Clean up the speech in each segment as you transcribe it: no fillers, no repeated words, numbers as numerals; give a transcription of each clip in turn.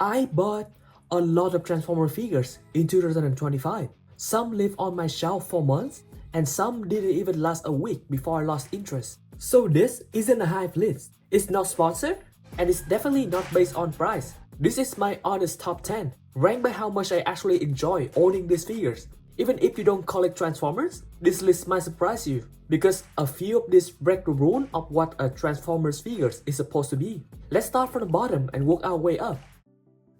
I bought a lot of Transformer figures in 2025. Some lived on my shelf for months, and some didn't even last a week before I lost interest. So this isn't a hype list. It's not sponsored, and it's definitely not based on price. This is my honest top 10, ranked by how much I actually enjoy owning these figures. Even if you don't collect Transformers, this list might surprise you, because a few of these break the rule of what a Transformers figures is supposed to be. Let's start from the bottom and work our way up.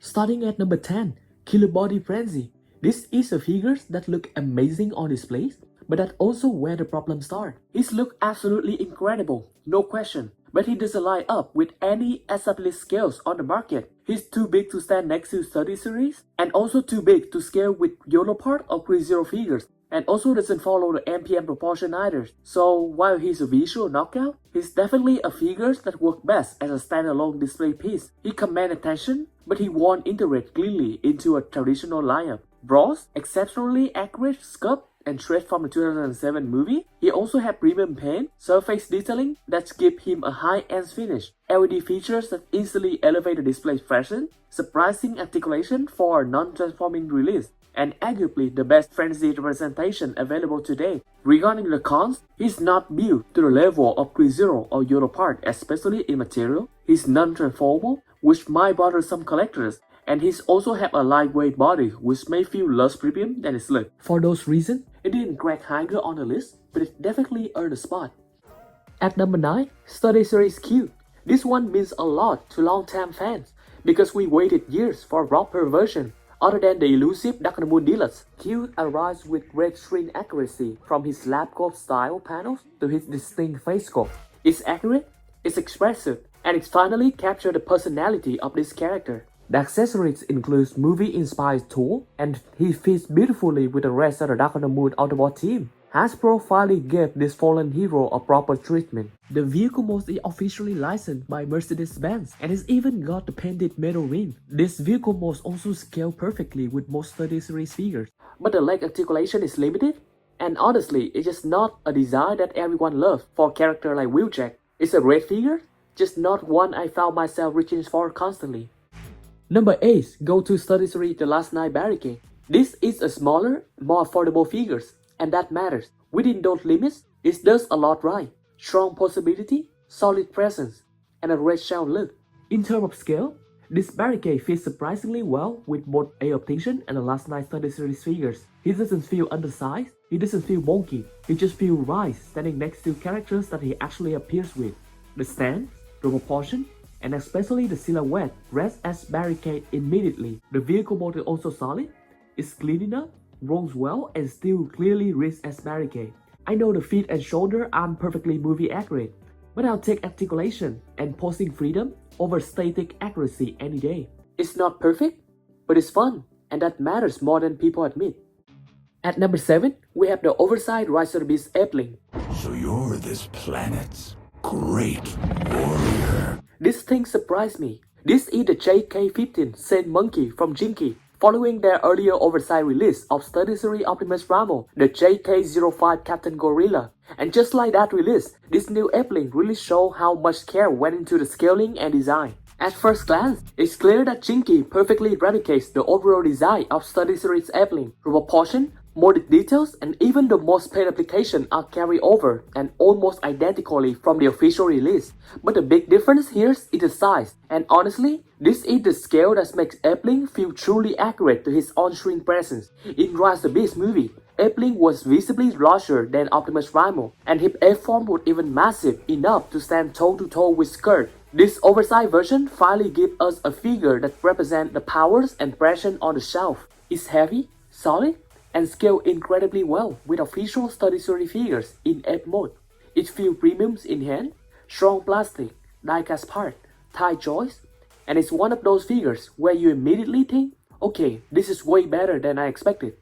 Starting at number 10, Killerbody Frenzy. This is a figures that look amazing on displays, but that's also where the problem starts. His look absolutely incredible, no question, but he doesn't line up with any established scales on the market. He's too big to stand next to 30 series, and also too big to scale with Yolopark or Threezero figures, and also doesn't follow the MPM proportion either. So while he's a visual knockout, he's definitely a figure that works best as a standalone display piece. He commands attention, but he won't integrate cleanly into a traditional lineup. Bronze, exceptionally accurate sculpt and shred from the 2007 movie. He also had premium paint, surface detailing that give him a high-end finish, LED features that easily elevate the display fashion, surprising articulation for a non-transforming release, and arguably the best Frenzy representation available today. Regarding the cons, he's not built to the level of Threezero or Yolopark, especially in material. He's non-transformable, which might bother some collectors, and he's also have a lightweight body which may feel less premium than its look. For those reasons, it didn't crack higher on the list, but it definitely earned a spot. At number 9, Study Series Q. This one means a lot to long-time fans, because we waited years for a proper version. Other than the elusive Dark Moon Deluxe, Q arrives with great screen accuracy from his lab coat style panels to his distinct face sculpt. It's accurate, it's expressive, and it finally captured the personality of this character. The accessories include movie-inspired tool, and he fits beautifully with the rest of the Dark Moon Autobot team. Hasbro finally gave this fallen hero a proper treatment. The vehicle mode is officially licensed by Mercedes-Benz and has even got the painted metal ring. This vehicle mode also scales perfectly with most 30 series figures. But the leg articulation is limited, and honestly, it's just not a design that everyone loves for a character like Wheeljack. It's a great figure, just not one I found myself reaching for constantly. Number 8, go to 33 The Last Night Barricade. This is a smaller, more affordable figures, and that matters. Within those limits, it does a lot right. Strong possibility, solid presence, and a red shell look. In terms of scale, this Barricade fits surprisingly well with both A Optician and the Last Night 30 series figures. He doesn't feel undersized, he doesn't feel bulky, he just feels right standing next to characters that he actually appears with. The stance, the proportion, and especially the silhouette rests as Barricade immediately. The vehicle mode is also solid, it's clean enough, rolls well, and still clearly reads as Barricade. I know the feet and shoulder aren't perfectly movie accurate, but I'll take articulation and posing freedom over static accuracy any day. It's not perfect, but it's fun, and that matters more than people admit. At number 7, we have the Oversized Rise of the Beast Eppling. So you're this planet's great warrior. This thing surprised me. This is the JK-15 Saint Monkey from Jinky. Following their earlier oversized release of 30 series Optimus Prime, the JK-05 Captain Gorilla. And just like that release, this new Eppling really shows how much care went into the scaling and design. At first glance, it's clear that Jinky perfectly replicates the overall design of 30 series Eppling. The proportion, molded details, and even the most paint application are carried over and almost identically from the official release. But the big difference here is the size, and honestly, this is the scale that makes Eppling feel truly accurate to his on-screen presence. In Rise of the Beast movie, Eppling was visibly larger than Optimus Prime, and his F-form was even massive enough to stand toe-to-toe with Skirt. This oversized version finally gives us a figure that represents the powers and pressure on the shelf. It's heavy, solid, and scaled incredibly well with official 30 series figures in F mode. It feels premium in hand, strong plastic, die-cast part, tight joints, and it's one of those figures where you immediately think, okay, this is way better than I expected.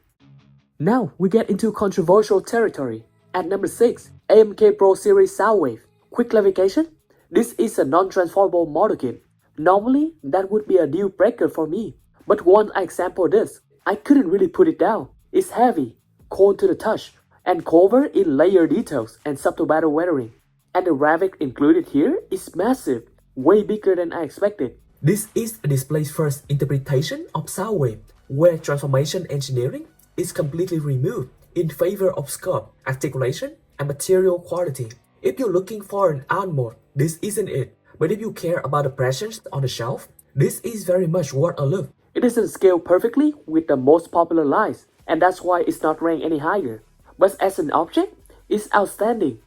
Now we get into controversial territory. At number 6, AMK Pro Series Soundwave. Quick clarification, this is a non-transformable model kit. Normally, that would be a deal breaker for me, but once I sampled this, I couldn't really put it down. It's heavy, cold to the touch, and covered in layered details and subtle battle weathering. And the graphic included here is massive, way bigger than I expected. This is a display's first interpretation of Soundwave, where transformation engineering is completely removed in favor of scope, articulation, and material quality. If you're looking for an art mode, this isn't it. But if you care about the presence on the shelf, this is very much worth a look. It doesn't scale perfectly with the most popular lines, and that's why it's not ranked any higher. But as an object, it's outstanding.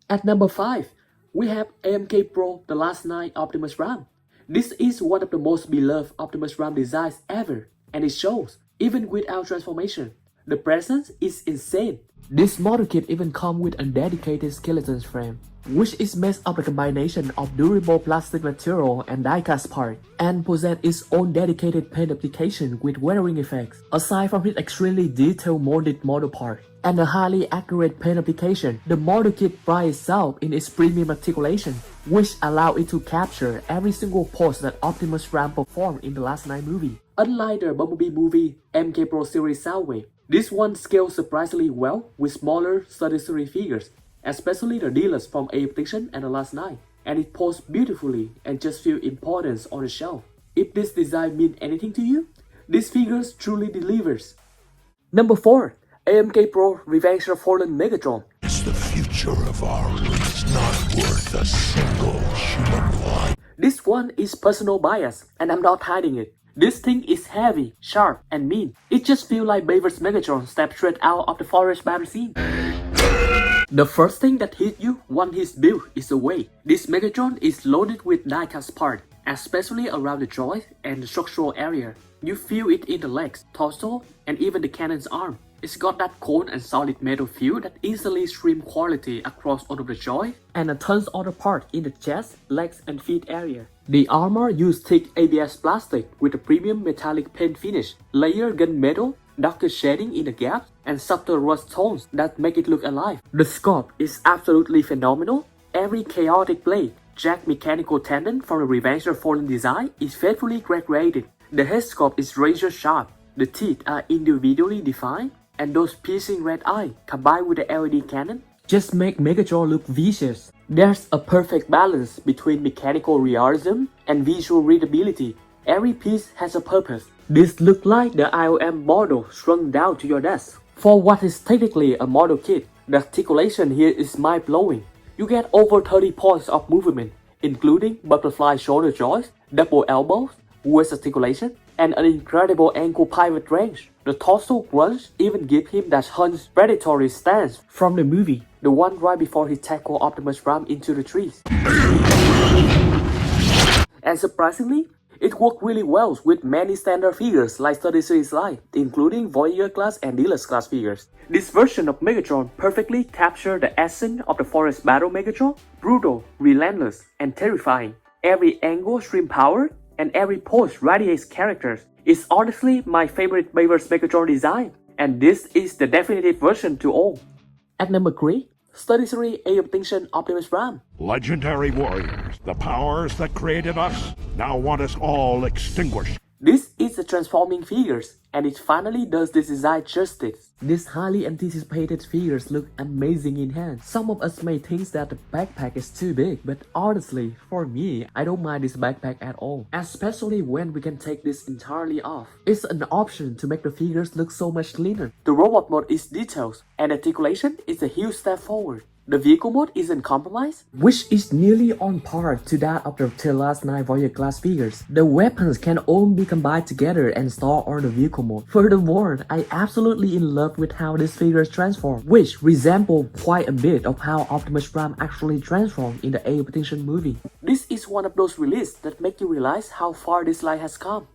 At number 5, we have AMK Pro The Last Night Optimus RAM. This is one of the most beloved Optimus RAM designs ever, and it shows, even without transformation. The presence is insane. This model kit even comes with a dedicated skeleton frame, which is made of a combination of durable plastic material and die-cast part, and possesses its own dedicated paint application with weathering effects. Aside from its extremely detailed molded model part and a highly accurate paint application, the model kit prides itself in its premium articulation, which allows it to capture every single pose that Optimus Prime performed in the Last Night movie. Unlike the Bumblebee movie AMK Pro Series Soundwave, this one scales surprisingly well with smaller Strafe figures, especially the dealers from Eppling and the Last Night, and it poses beautifully and just feels importance on the shelf. If this design means anything to you, this figure truly delivers. Number 4. AMK Pro Revenge of Fallen Megatron. It's the future of our race not worth a single human life. This one is personal bias, and I'm not hiding it. This thing is heavy, sharp, and mean. It just feels like Bayverse Megatron stepped straight out of the forest battle scene. The first thing that hits you once he's built is the weight. This Megatron is loaded with die-cast parts, especially around the joint and the structural area. You feel it in the legs, torso, and even the cannon's arm. It's got that cold and solid metal feel that instantly streams quality across all of the joint and a tons of other parts in the chest, legs, and feet area. The armor used thick ABS plastic with a premium metallic paint finish, layered gunmetal, darker shading in the gaps, and subtle rust tones that make it look alive. The scope is absolutely phenomenal. Every chaotic blade, jack mechanical tendon from the Revenge of Fallen design is faithfully graduated. The head scope is razor sharp, the teeth are individually defined, and those piercing red eyes combined with the LED cannon just make Megatron look vicious. There's a perfect balance between mechanical realism and visual readability. Every piece has a purpose. This looks like the IOM model shrunk down to your desk. For what is technically a model kit, the articulation here is mind-blowing. You get over 30 points of movement, including butterfly shoulder joints, double elbows, waist articulation, and an incredible ankle pivot range. The torso grunge even gives him that hunched predatory stance from the movie, the one right before he tackled Optimus Prime into the trees. And surprisingly, it worked really well with many standard figures like 30 series line, including Voyager class and Dealer's class figures. This version of Megatron perfectly captures the essence of the Forest Battle Megatron, brutal, relentless, and terrifying. Every angle stream power, and every pose radiates characters. It's honestly my favorite Bayverse Megatron design, and this is the definitive version to all. At number 3, Threezero Eppling Optimus Prime. Legendary warriors, the powers that created us now want us all extinguished. This is the transforming figures, and it finally does this design justice. These highly anticipated figures look amazing in hand. Some of us may think that the backpack is too big, but honestly, for me, I don't mind this backpack at all. Especially when we can take this entirely off. It's an option to make the figures look so much leaner. The robot mode is detailed, and articulation is a huge step forward. The vehicle mode isn't compromised, which is nearly on par to that of the Last Night Voyager class figures. The weapons can all be combined together and stored on the vehicle mode. Furthermore, I absolutely in love with how these figures transform, which resemble quite a bit of how Optimus Prime actually transformed in the Eppling movie. This is one of those releases that make you realize how far this line has come.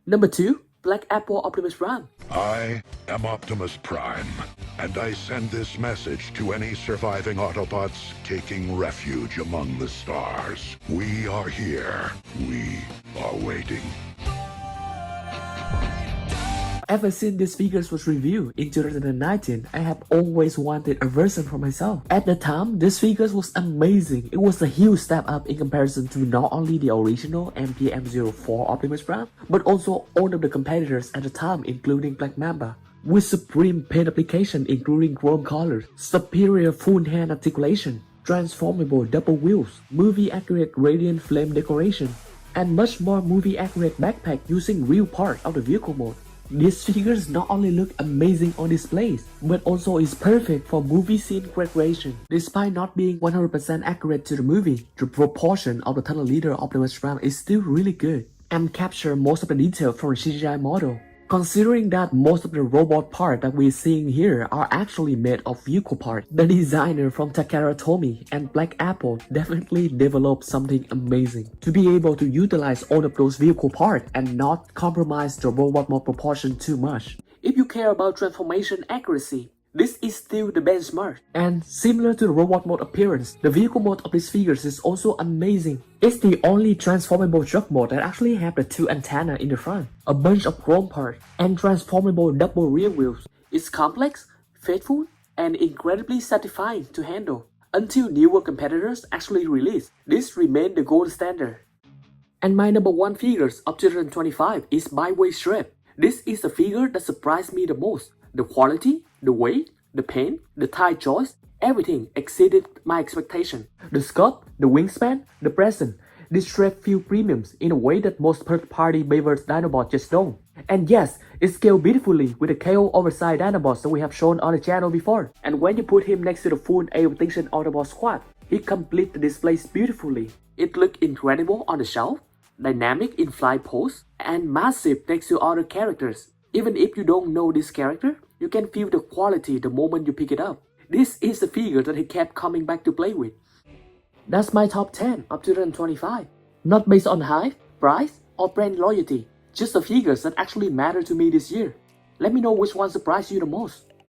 Number 2. Black Apple Optimus Prime. I am Optimus Prime, and I send this message to any surviving Autobots taking refuge among the stars. We are here. We are waiting. Ever since this figures was reviewed in 2019, I have always wanted a version for myself. At the time, this figures was amazing. It was a huge step up in comparison to not only the original MPM-04 Optimus Prime, but also all of the competitors at the time, including Black Mamba. With supreme paint application including chrome colors, superior full hand articulation, transformable double wheels, movie accurate radiant flame decoration, and much more movie accurate backpack using real part of the vehicle mode. These figures not only look amazing on displays, but also is perfect for movie scene recreation. Despite not being 100% accurate to the movie, the proportion of the tunnel leader Optimus Prime is still really good and capture most of the detail from the CGI model. Considering that most of the robot parts that we're seeing here are actually made of vehicle parts, the designer from Takara Tomy and Black Apple definitely developed something amazing to be able to utilize all of those vehicle parts and not compromise the robot mode proportion too much. If you care about transformation accuracy, this is still the benchmark. And similar to the robot mode appearance, the vehicle mode of these figures is also amazing. It's the only transformable truck mode that actually have the two antennas in the front, a bunch of chrome parts, and transformable double rear wheels. It's complex, faithful, and incredibly satisfying to handle. Until newer competitors actually release, this remains the gold standard. And my number one figures of 2025 is Byway Strafe. This is the figure that surprised me the most. The quality, the weight, the paint, the tire choice, everything exceeded my expectation. The sculpt, the wingspan, the presence. This Strafe feels premium in a way that most third-party Bayverse Dinobots just don't. And yes, it scales beautifully with the KO Oversized Dinobots that we have shown on the channel before. And when you put him next to the full A-Distinction Autobot squad, he completes the displays beautifully. It looks incredible on the shelf, dynamic in flight pose, and massive next to other characters. Even if you don't know this character, you can feel the quality the moment you pick it up. This is the figure that he kept coming back to play with. That's my top 10 of 2025. Not based on hype, price, or brand loyalty. Just the figures that actually matter to me this year. Let me know which one surprised you the most.